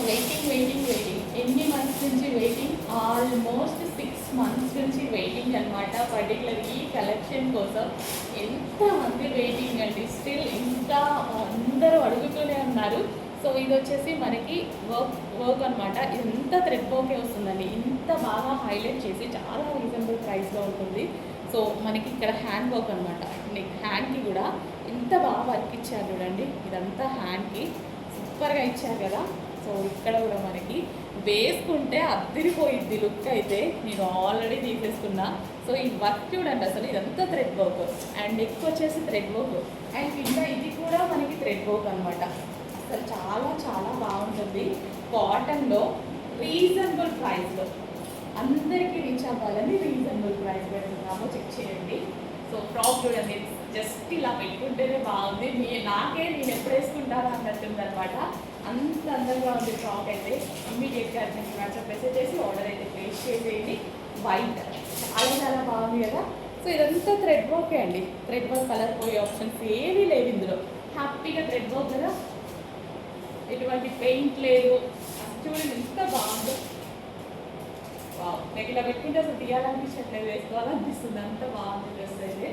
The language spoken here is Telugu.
వెయిటింగ్ ఎన్ని మంత్స్ నుంచి వెయిటింగ్, ఆల్మోస్ట్ 6 months నుంచి వెయిటింగ్ అనమాట. పర్టికులర్ ఈ కలెక్షన్ కోసం ఎంతమంది వెయిటింగ్ అండి. స్టిల్ ఇంకా అందరూ అడుగుతూనే ఉన్నారు. సో ఇది వచ్చేసి మనకి వర్క్ అనమాట. ఇంత థ్రెడ్ వర్కే వస్తుందండి. ఇంత బాగా హైలైట్ చేసి చాలా రీజనబుల్ ప్రైస్లో ఉంటుంది. సో మనకి ఇక్కడ హ్యాండ్ వర్క్ అనమాట. హ్యాండ్కి కూడా ఎంత బాగా వర్క్ ఇచ్చారు చూడండి. ఇదంతా హ్యాండ్కి సూపర్గా ఇచ్చారు కదా. సో ఇక్కడ కూడా మనకి వేసుకుంటే అద్దరిపోయిద్ది లుక్ అయితే. నేను ఆల్రెడీ తీసేసుకున్నా. సో ఈ వర్క్ చూడండి, అసలు ఇదంతా థ్రెడ్ వర్క్ అండ్ ఎక్కువ వచ్చేసి థ్రెడ్ వర్క్ అండ్ కింద ఇది కూడా మనకి థ్రెడ్ వర్క్ అనమాట. అసలు చాలా చాలా బాగుంటుంది. కాటన్లో రీజనబుల్ ప్రైస్లో అందరికీ రీచ్ అవ్వాలని రీజనబుల్ ప్రైస్ పెడుతున్నామో చెక్ చేయండి. సో ఫ్రాక్ చూడండి, జస్ట్ ఇలా పెట్టుకుంటేనే బాగుంది. నేను ఎప్పుడు వేసుకుంటారా అన్నట్టుంది అనమాట. అంత అందంగా ఉంది ఫ్రాక్ అయితే. ఇమ్మీడియట్గా వాట్సాప్ మెసేజ్ చేసి ఆర్డర్ అయితే ప్లేస్ చేసేయండి. వైట్ చాలా చాలా బాగుంది కదా. సో ఇదంతా థ్రెడ్ వర్కే అండి. థ్రెడ్ వర్క్ కలర్ పోయే ఆప్షన్స్ ఏమీ లేవు ఇందులో. హ్యాపీగా థ్రెడ్ వర్క్ కదా, ఎటువంటి పెయింట్ లేదు. చూడండి ఎంత బాగుందో. నాకు ఇలా పెట్టుకుంటే అసలు తీయాలనిపించట్లేదు, వేసుకోవాలనిపిస్తుంది. అంత బాగుంది డ్రెస్ అయితే.